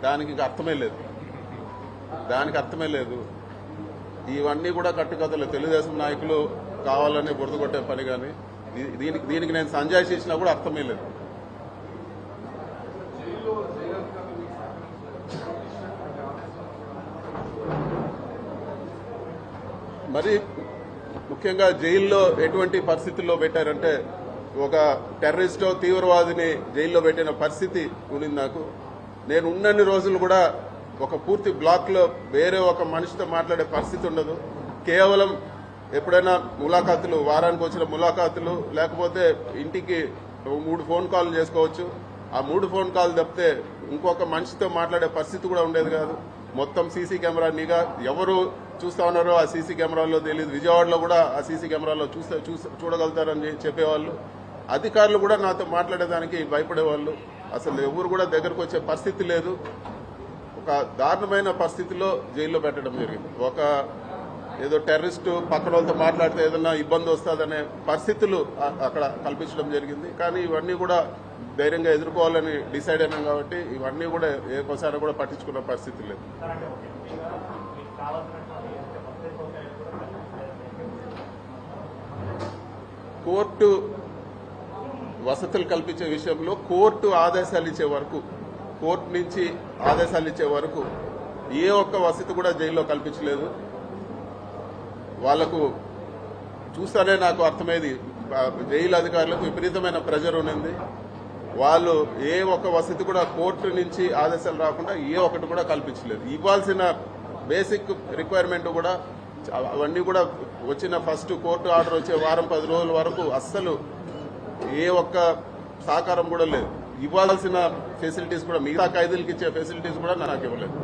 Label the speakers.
Speaker 1: దానికి ఇంకా అర్థమే లేదు. ఇవన్నీ కూడా కట్టుకథలు. తెలుగుదేశం నాయకులు కావాలని బురద కొట్టే పని. కానీ దీనికి నేను సంజాయిషి ఇచ్చినా కూడా అర్థమే లేదు. మరి ముఖ్యంగా జైల్లో ఎటువంటి పరిస్థితుల్లో పెట్టారంటే, ఒక టెర్రరిస్టో తీవ్రవాదిని జైల్లో పెట్టిన పరిస్థితి ఉండింది నాకు. నేను ఉన్నన్ని రోజులు కూడా ఒక పూర్తి బ్లాక్లో వేరే ఒక మనిషితో మాట్లాడే పరిస్థితి ఉండదు. కేవలం ఎప్పుడైనా ములాఖాతులు, వారానికి వచ్చిన ములాఖాతులు, లేకపోతే ఇంటికి 3 ఫోన్ కాల్ చేసుకోవచ్చు. ఆ 3 ఫోన్ కాల్ తప్పితే ఇంకొక మనిషితో మాట్లాడే పరిస్థితి కూడా ఉండేది కాదు. మొత్తం సీసీ కెమెరా నిఘా, ఎవరు చూస్తా ఉన్నారో ఆ సీసీ కెమెరాల్లో తెలియదు. విజయవాడలో కూడా ఆ సీసీ కెమెరాలో చూడగలుగుతారని చెప్పేవాళ్ళు. అధికారులు కూడా నాతో మాట్లాడేదానికి భయపడేవాళ్ళు. అసలు ఎవరు కూడా దగ్గరకు వచ్చే పరిస్థితి లేదు. ఒక దారుణమైన పరిస్థితిలో జైల్లో పెట్టడం జరిగింది. ఒక ఏదో టెర్రరిస్టు పక్కన వాళ్ళతో మాట్లాడితే ఏదన్నా ఇబ్బంది వస్తుందనే పరిస్థితులు అక్కడ కల్పించడం జరిగింది. కానీ ఇవన్నీ కూడా ధైర్యంగా ఎదుర్కోవాలని డిసైడ్ అయినాం కాబట్టి ఇవన్నీ కూడా ఏకోసారి కూడా పట్టించుకున్న పరిస్థితి లేదు. కోర్టు వసతులు కల్పించే విషయంలో కోర్టు ఆదేశాలు ఇచ్చే వరకు, కోర్టు నుంచి ఆదేశాలు ఇచ్చే వరకు ఏ ఒక్క వసతి కూడా జైల్లో కల్పించలేదు. వాళ్లకు చూస్తానే నాకు అర్థమైంది, జైలు అధికారులకు విపరీతమైన ప్రెజర్ ఉన్నది. వాళ్ళు ఏ ఒక్క వసతి కూడా కోర్టు నుంచి ఆదేశాలు రాకుండా ఏ ఒక్కటి కూడా కల్పించలేదు. ఇవ్వాల్సిన బేసిక్ రిక్వైర్మెంట్ కూడా అవన్నీ కూడా వచ్చిన ఫస్ట్ కోర్టు ఆర్డర్ వచ్చే వారం 10 రోజుల వరకు అస్సలు ఏ ఒక్క సహకారం కూడా లేదు. ఇవ్వాల్సిన ఫెసిలిటీస్ కూడా, మిగతా ఖైదీలకు ఇచ్చే ఫెసిలిటీస్ కూడా నాకు ఇవ్వలేదు.